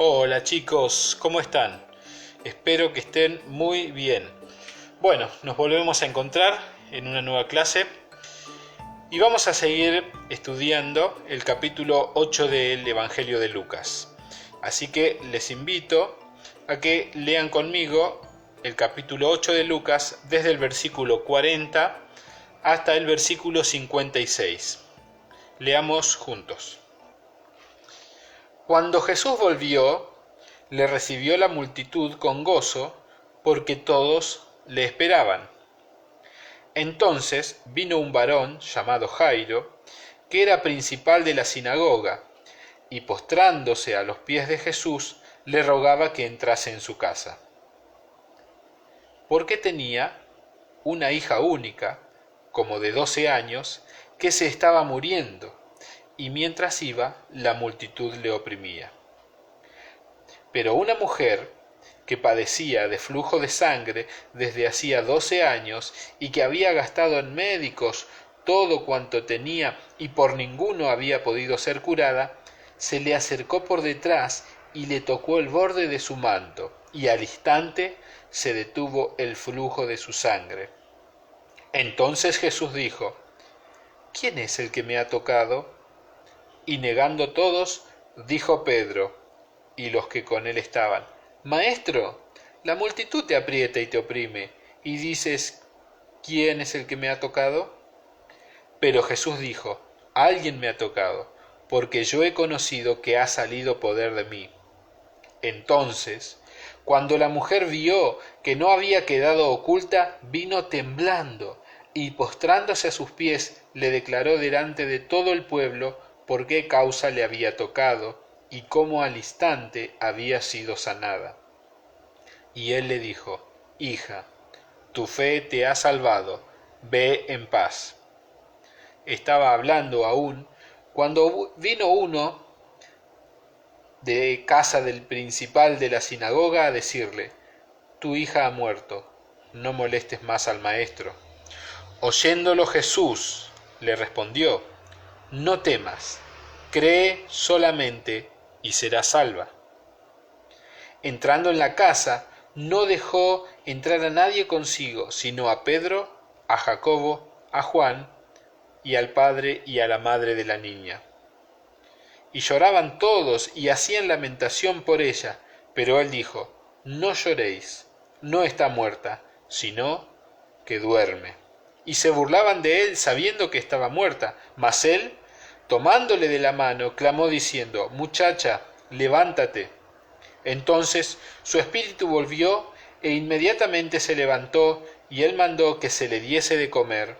Hola chicos, ¿cómo están? Espero que estén muy bien. Bueno, nos volvemos a encontrar en una nueva clase y vamos a seguir estudiando el capítulo 8 del Evangelio de Lucas. Así que les invito a que lean conmigo el capítulo 8 de Lucas desde el versículo 40 hasta el versículo 56. Leamos juntos. Cuando Jesús volvió, le recibió la multitud con gozo, porque todos le esperaban. Entonces vino un varón llamado Jairo, que era principal de la sinagoga, y postrándose a los pies de Jesús, le rogaba que entrase en su casa. Porque tenía una hija única, como de 12 años, que se estaba muriendo, y mientras iba, la multitud le oprimía. Pero una mujer que padecía de flujo de sangre desde hacía 12 años y que había gastado en médicos todo cuanto tenía y por ninguno había podido ser curada, se le acercó por detrás y le tocó el borde de su manto, y al instante se detuvo el flujo de su sangre. Entonces Jesús dijo: ¿Quién es el que me ha tocado? Y negando todos, dijo Pedro y los que con él estaban: Maestro, la multitud te aprieta y te oprime, y dices: ¿Quién es el que me ha tocado? Pero Jesús dijo: Alguien me ha tocado, porque yo he conocido que ha salido poder de mí. Entonces, cuando la mujer vio que no había quedado oculta, vino temblando, y postrándose a sus pies, le declaró delante de todo el pueblo por qué causa le había tocado, y cómo al instante había sido sanada. Y él le dijo: Hija, tu fe te ha salvado, ve en paz. Estaba hablando aún cuando vino uno de casa del principal de la sinagoga a decirle: Tu hija ha muerto, no molestes más al maestro. Oyéndolo Jesús le respondió: No temas, cree solamente y serás salva. Entrando en la casa, no dejó entrar a nadie consigo, sino a Pedro, a Jacobo, a Juan y al padre y a la madre de la niña. Y lloraban todos y hacían lamentación por ella, pero él dijo: No lloréis, no está muerta, sino que duerme. Y se burlaban de él sabiendo que estaba muerta, mas él, tomándole de la mano, clamó diciendo: Muchacha, levántate. Entonces su espíritu volvió e inmediatamente se levantó, y él mandó que se le diese de comer.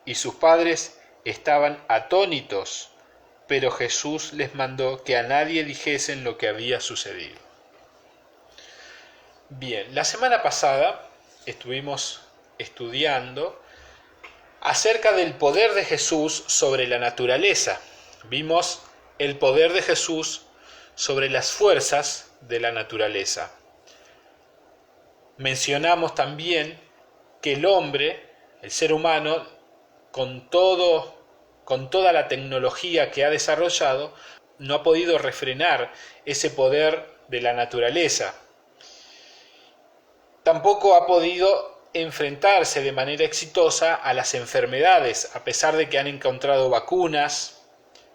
Y sus padres estaban atónitos, pero Jesús les mandó que a nadie dijesen lo que había sucedido. Bien, la semana pasada estuvimos estudiando acerca del poder de Jesús sobre la naturaleza. Vimos el poder de Jesús sobre las fuerzas de la naturaleza. Mencionamos también que el hombre, el ser humano, con toda la tecnología que ha desarrollado, no ha podido refrenar ese poder de la naturaleza. Tampoco ha podido enfrentarse de manera exitosa a las enfermedades, a pesar de que han encontrado vacunas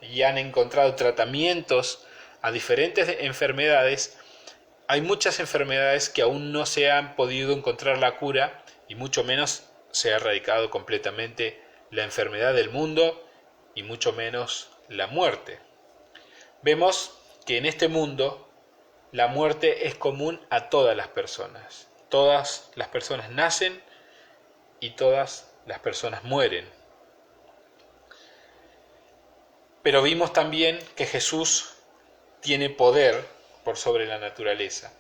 y han encontrado tratamientos a diferentes enfermedades. Hay muchas enfermedades que aún no se han podido encontrar la cura, y mucho menos se ha erradicado completamente la enfermedad del mundo, y mucho menos la muerte. Vemos que en este mundo la muerte es común a todas las personas. Todas las personas nacen y todas las personas mueren. Pero vimos también que Jesús tiene poder por sobre la naturaleza.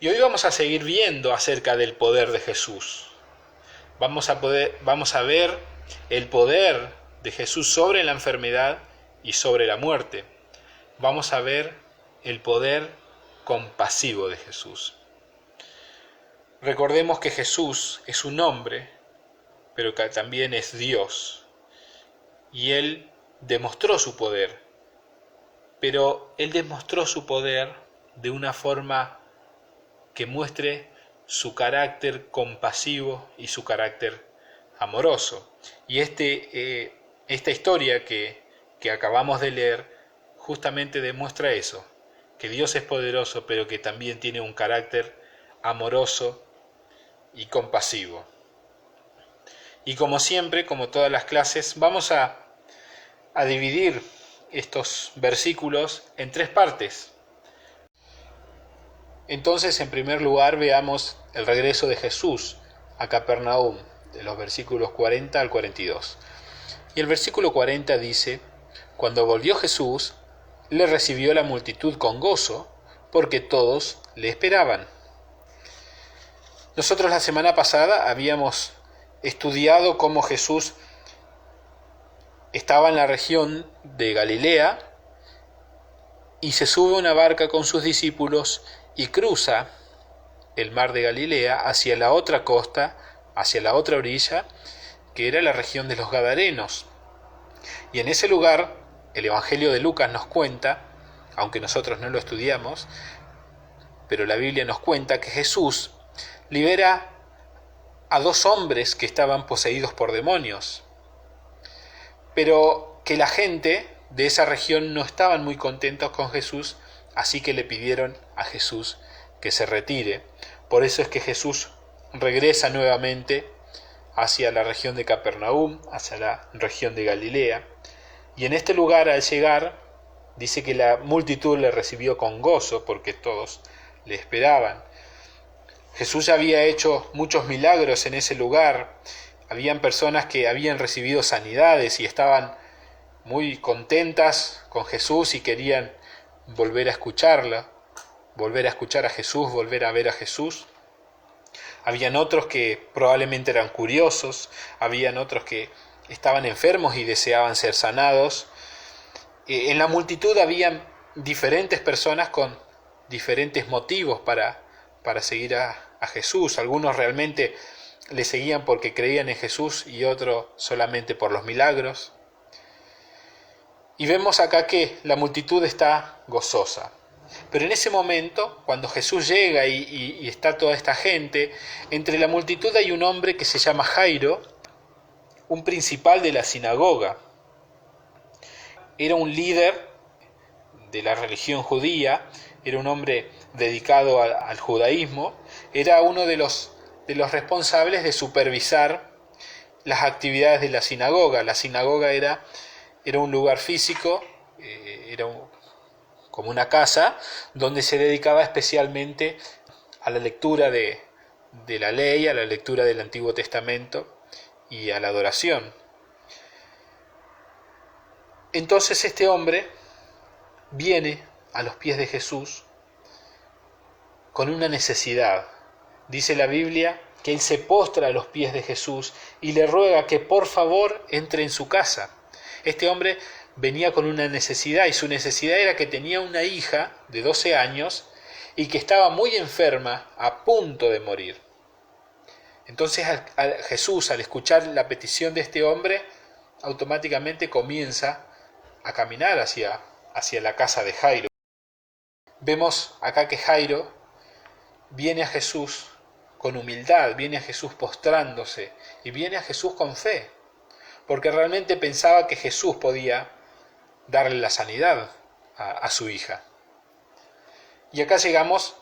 Y hoy vamos a seguir viendo acerca del poder de Jesús. Vamos a ver el poder de Jesús sobre la enfermedad y sobre la muerte. Vamos a ver el poder compasivo de Jesús. Recordemos que Jesús es un hombre, pero que también es Dios. Y Él demostró su poder. Pero Él demostró su poder de una forma que muestre su carácter compasivo y su carácter amoroso. Y esta historia que acabamos de leer justamente demuestra eso, que Dios es poderoso, pero que también tiene un carácter amoroso y compasivo. Y como siempre, como todas las clases, vamos a dividir estos versículos en tres partes. Entonces, en primer lugar, veamos el regreso de Jesús a Capernaum, de los versículos 40 al 42. Y el versículo 40 dice: Cuando volvió Jesús, le recibió la multitud con gozo, porque todos le esperaban. Nosotros la semana pasada habíamos estudiado cómo Jesús estaba en la región de Galilea y se sube a una barca con sus discípulos y cruza el mar de Galilea hacia la otra costa, hacia la otra orilla, que era la región de los Gadarenos. Y en ese lugar, el Evangelio de Lucas nos cuenta, aunque nosotros no lo estudiamos, pero la Biblia nos cuenta que Jesús libera a 2 hombres que estaban poseídos por demonios, pero que la gente de esa región no estaban muy contentos con Jesús, así que le pidieron a Jesús que se retire. Por eso es que Jesús regresa nuevamente hacia la región de Capernaum, hacia la región de Galilea, y en este lugar, al llegar, dice que la multitud le recibió con gozo, porque todos le esperaban. Jesús ya había hecho muchos milagros en ese lugar. Habían personas que habían recibido sanidades y estaban muy contentas con Jesús y querían volver a escucharla, volver a escuchar a Jesús, volver a ver a Jesús. Habían otros que probablemente eran curiosos, habían otros que estaban enfermos y deseaban ser sanados. En la multitud habían diferentes personas con diferentes motivos para seguir a Jesús. Algunos realmente le seguían porque creían en Jesús y otros solamente por los milagros. Y vemos acá que la multitud está gozosa. Pero en ese momento, cuando Jesús llega y está toda esta gente, entre la multitud hay un hombre que se llama Jairo, un principal de la sinagoga. Era un líder de la religión judía, era un hombre dedicado al judaísmo, era uno de los responsables de supervisar las actividades de la sinagoga. La sinagoga era un lugar físico, como una casa, donde se dedicaba especialmente a la lectura de la ley, a la lectura del Antiguo Testamento y a la adoración. Entonces este hombre viene a los pies de Jesús con una necesidad. Dice la Biblia que él se postra a los pies de Jesús y le ruega que por favor entre en su casa. Este hombre venía con una necesidad y su necesidad era que tenía una hija de 12 años y que estaba muy enferma, a punto de morir. Entonces Jesús, al escuchar la petición de este hombre, automáticamente comienza a caminar hacia la casa de Jairo. Vemos acá que Jairo viene a Jesús con humildad, viene a Jesús postrándose y viene a Jesús con fe, porque realmente pensaba que Jesús podía darle la sanidad a su hija. Y acá llegamos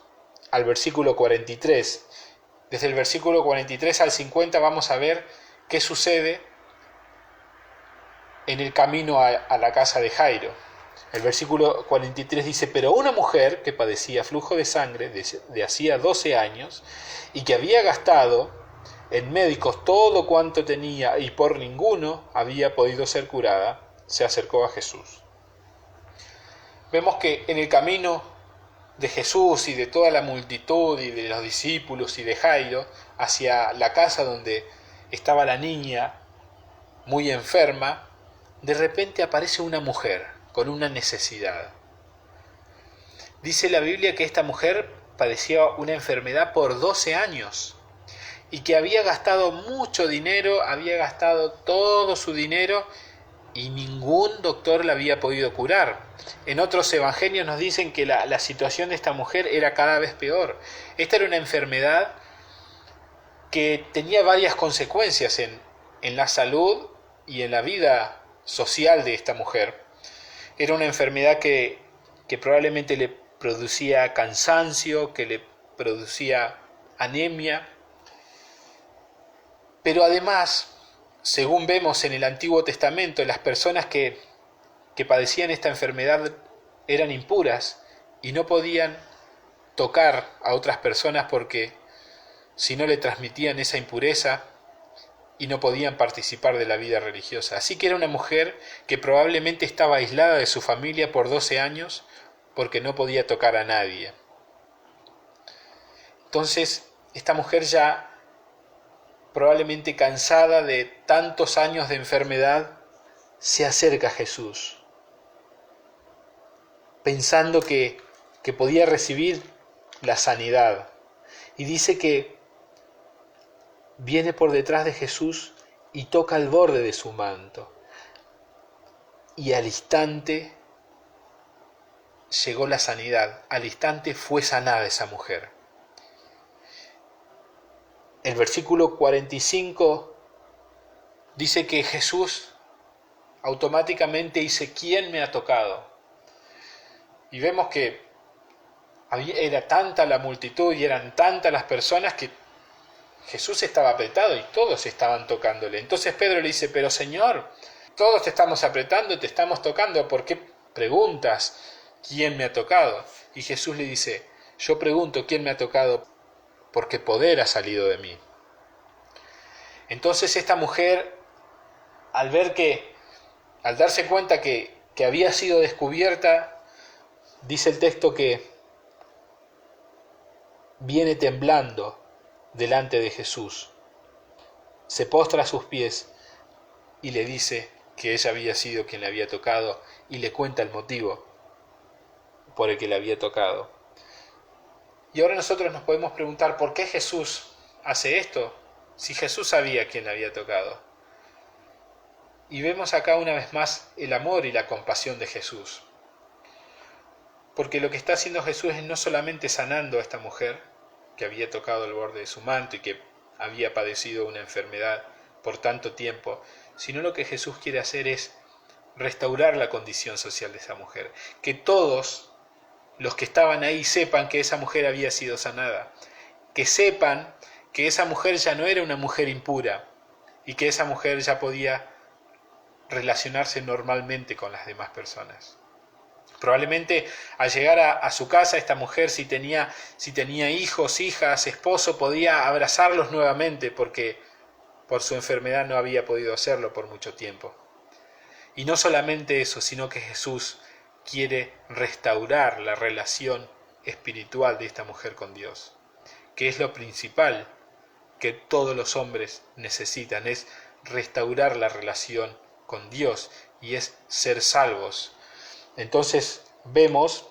al versículo 43. Desde el versículo 43 al 50 vamos a ver qué sucede en el camino a la casa de Jairo. El versículo 43 dice: pero una mujer que padecía flujo de sangre de hacía 12 años y que había gastado en médicos todo cuanto tenía y por ninguno había podido ser curada, se acercó a Jesús. Vemos que en el camino de Jesús y de toda la multitud y de los discípulos y de Jairo hacia la casa donde estaba la niña muy enferma, de repente aparece una mujer con una necesidad. Dice la Biblia que esta mujer padecía una enfermedad por 12 años y que había gastado mucho dinero, había gastado todo su dinero y ningún doctor la había podido curar. En otros evangelios nos dicen que la situación de esta mujer era cada vez peor. Esta era una enfermedad que tenía varias consecuencias en la salud y en la vida social de esta mujer. Era una enfermedad que probablemente le producía cansancio, que le producía anemia, pero además, según vemos en el Antiguo Testamento, las personas que padecían esta enfermedad eran impuras y no podían tocar a otras personas porque si no le transmitían esa impureza y no podían participar de la vida religiosa. Así que era una mujer que probablemente estaba aislada de su familia por 12 años porque no podía tocar a nadie. Entonces, esta mujer ya probablemente cansada de tantos años de enfermedad, se acerca a Jesús, pensando que podía recibir la sanidad. Y dice que viene por detrás de Jesús y toca el borde de su manto. Y al instante llegó la sanidad, al instante fue sanada esa mujer. El versículo 45 dice que Jesús automáticamente dice: ¿quién me ha tocado? Y vemos que era tanta la multitud y eran tantas las personas que Jesús estaba apretado y todos estaban tocándole. Entonces Pedro le dice: pero Señor, todos te estamos apretando, te estamos tocando, ¿por qué preguntas quién me ha tocado? Y Jesús le dice: yo pregunto quién me ha tocado porque poder ha salido de mí. Entonces esta mujer, al darse cuenta que había sido descubierta, dice el texto que viene temblando delante de Jesús, se postra a sus pies y le dice que ella había sido quien le había tocado y le cuenta el motivo por el que le había tocado. Y ahora nosotros nos podemos preguntar: ¿por qué Jesús hace esto? Si Jesús sabía quién le había tocado. Y vemos acá una vez más el amor y la compasión de Jesús. Porque lo que está haciendo Jesús es no solamente sanando a esta mujer que había tocado el borde de su manto y que había padecido una enfermedad por tanto tiempo, sino lo que Jesús quiere hacer es restaurar la condición social de esa mujer. Que todos los que estaban ahí sepan que esa mujer había sido sanada. Que sepan que esa mujer ya no era una mujer impura y que esa mujer ya podía relacionarse normalmente con las demás personas. Probablemente al llegar a su casa, esta mujer, si tenía hijos, hijas, esposo, podía abrazarlos nuevamente porque por su enfermedad no había podido hacerlo por mucho tiempo. Y no solamente eso, sino que Jesús quiere restaurar la relación espiritual de esta mujer con Dios, que es lo principal que todos los hombres necesitan, es restaurar la relación con Dios y es ser salvos. Entonces vemos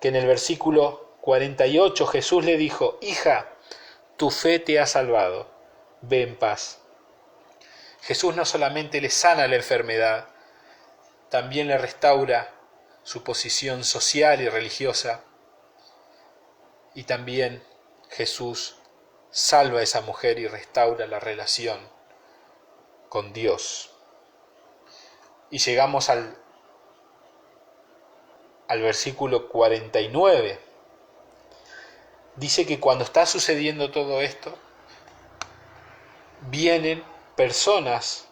que en el versículo 48 Jesús le dijo: hija, tu fe te ha salvado, ve en paz. Jesús no solamente le sana la enfermedad, también le restaura su posición social y religiosa, y también Jesús salva a esa mujer y restaura la relación con Dios. Y llegamos al versículo 49. Dice que cuando está sucediendo todo esto, vienen personas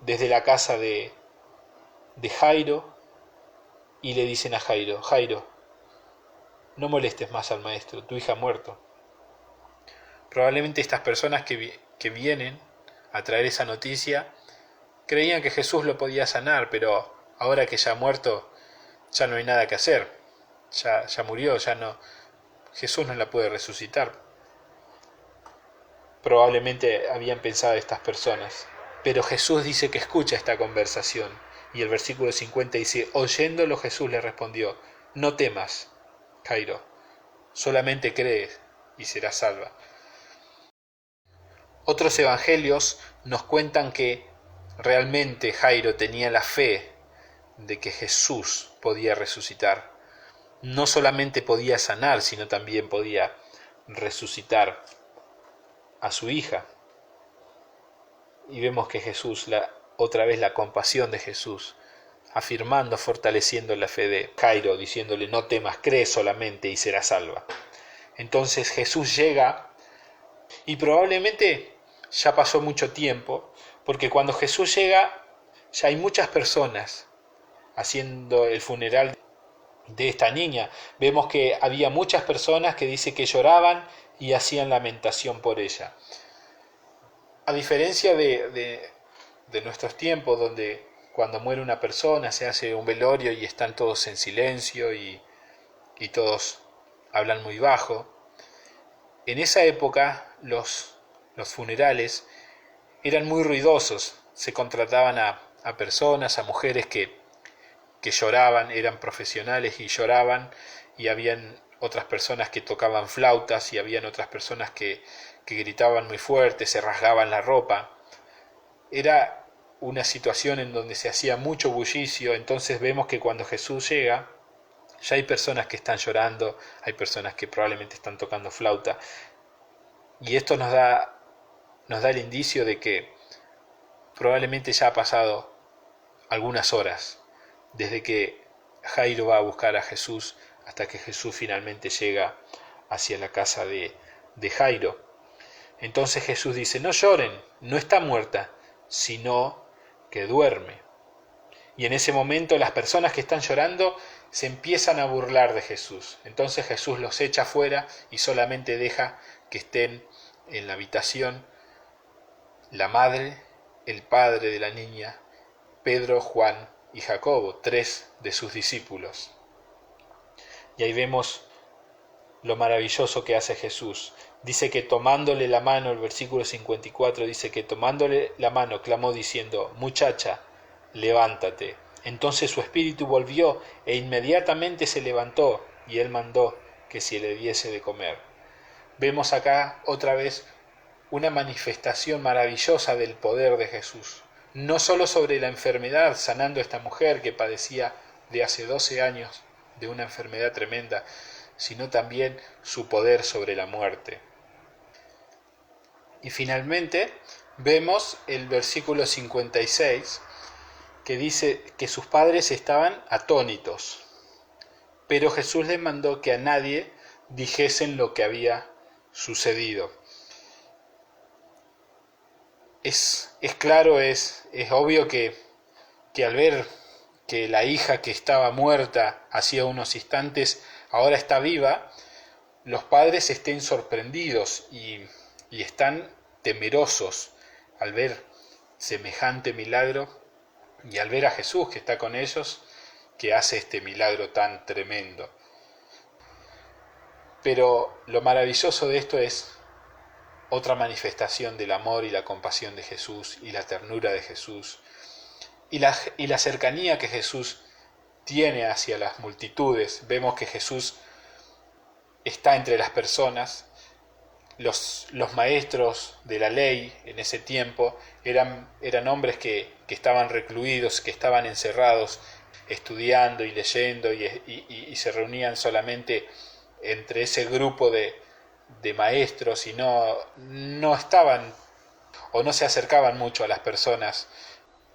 desde la casa de Jairo y le dicen a Jairo: Jairo, no molestes más al maestro, tu hija ha muerto. Probablemente estas personas que vienen a traer esa noticia creían que Jesús lo podía sanar, pero ahora que ya ha muerto, ya no hay nada que hacer. Ya murió, Jesús no la puede resucitar. Probablemente habían pensado estas personas. Pero Jesús dice que escucha esta conversación. Y el versículo 50 dice: oyéndolo Jesús le respondió: no temas, Jairo, solamente crees y serás salva. Otros evangelios nos cuentan que realmente Jairo tenía la fe de que Jesús podía resucitar. No solamente podía sanar, sino también podía resucitar a su hija. Y vemos que Jesús, otra vez la compasión de Jesús, afirmando, fortaleciendo la fe de Jairo, diciéndole: no temas, cree solamente y serás salva. Entonces Jesús llega, y probablemente ya pasó mucho tiempo, porque cuando Jesús llega ya hay muchas personas haciendo el funeral de esta niña. Vemos que había muchas personas que dice que lloraban y hacían lamentación por ella. A diferencia de nuestros tiempos, donde cuando muere una persona se hace un velorio y están todos en silencio y todos hablan muy bajo. En esa época los funerales eran muy ruidosos, se contrataban a personas, a mujeres que lloraban, eran profesionales y lloraban, y habían otras personas que tocaban flautas y habían otras personas que gritaban muy fuerte, se rasgaban la ropa. Era una situación en donde se hacía mucho bullicio. Entonces vemos que cuando Jesús llega, ya hay personas que están llorando, hay personas que probablemente están tocando flauta, y esto nos da el indicio de que probablemente ya ha pasado algunas horas desde que Jairo va a buscar a Jesús hasta que Jesús finalmente llega hacia la casa de Jairo. Entonces Jesús dice: no lloren, no está muerta, sino que duerme. Y en ese momento las personas que están llorando se empiezan a burlar de Jesús. Entonces Jesús los echa afuera y solamente deja que estén en la habitación la madre, el padre de la niña, Pedro, Juan y Jacobo, 3 de sus discípulos. Y ahí vemos lo maravilloso que hace Jesús. Dice que tomándole la mano, el versículo 54 dice que tomándole la mano clamó diciendo: muchacha, levántate. Entonces su espíritu volvió e inmediatamente se levantó, y él mandó que se le diese de comer. Vemos acá otra vez una manifestación maravillosa del poder de Jesús. No solo sobre la enfermedad, sanando a esta mujer que padecía de hace 12 años de una enfermedad tremenda, sino también su poder sobre la muerte. Y finalmente vemos el versículo 56, que dice que sus padres estaban atónitos, pero Jesús les mandó que a nadie dijesen lo que había sucedido. Es claro, es obvio que al ver que la hija que estaba muerta hacía unos instantes ahora está viva, los padres estén sorprendidos y están temerosos al ver semejante milagro y al ver a Jesús que está con ellos, que hace este milagro tan tremendo. Pero lo maravilloso de esto es otra manifestación del amor y la compasión de Jesús y la ternura de Jesús y la cercanía que Jesús tiene hacia las multitudes. Vemos que Jesús está entre las personas. Los maestros de la ley en ese tiempo eran hombres que estaban recluidos, que estaban encerrados, estudiando y leyendo, y se reunían solamente entre ese grupo de maestros, y no estaban o no se acercaban mucho a las personas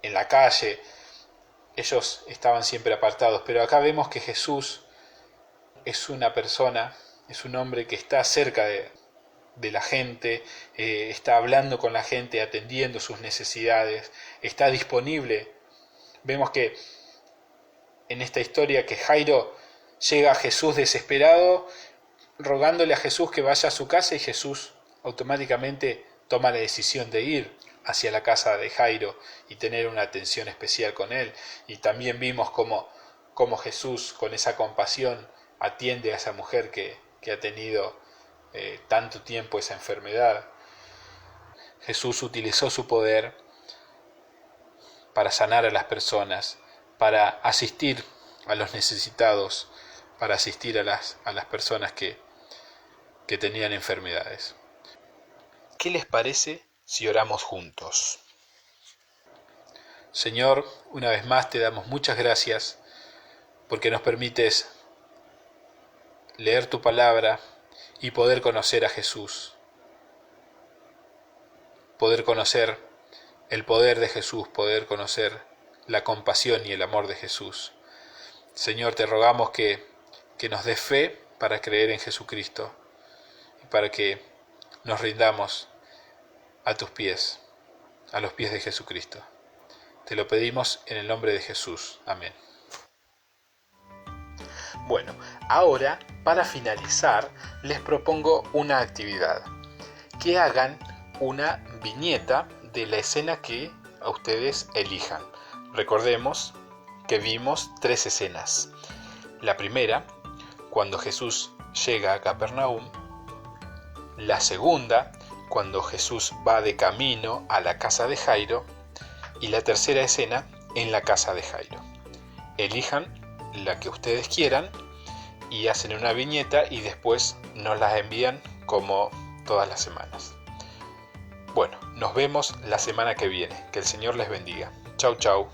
en la calle. Ellos estaban siempre apartados, pero acá vemos que Jesús es una persona, es un hombre que está cerca de la gente, está hablando con la gente, atendiendo sus necesidades, está disponible. Vemos que en esta historia que Jairo llega a Jesús desesperado, rogándole a Jesús que vaya a su casa, y Jesús automáticamente toma la decisión de ir hacia la casa de Jairo y tener una atención especial con él. Y también vimos cómo Jesús, con esa compasión, atiende a esa mujer que ha tenido tanto tiempo esa enfermedad. Jesús utilizó su poder para sanar a las personas, para asistir a los necesitados, para asistir a las personas que tenían enfermedades. ¿Qué les parece si oramos juntos? Señor, una vez más te damos muchas gracias porque nos permites leer tu palabra y poder conocer a Jesús, poder conocer el poder de Jesús, poder conocer la compasión y el amor de Jesús. Señor, te rogamos que nos des fe para creer en Jesucristo y para que nos rindamos a tus pies, a los pies de Jesucristo. Te lo pedimos en el nombre de Jesús. Amén. Bueno, ahora, para finalizar, les propongo una actividad. Que hagan una viñeta de la escena que a ustedes elijan. Recordemos que vimos 3 escenas. La primera, cuando Jesús llega a Capernaum. La segunda, cuando Jesús va de camino a la casa de Jairo. Y la tercera escena, en la casa de Jairo. Elijan la que ustedes quieran y hacen una viñeta y después nos las envían como todas las semanas. Bueno, nos vemos la semana que viene. Que el Señor les bendiga. Chau, chau.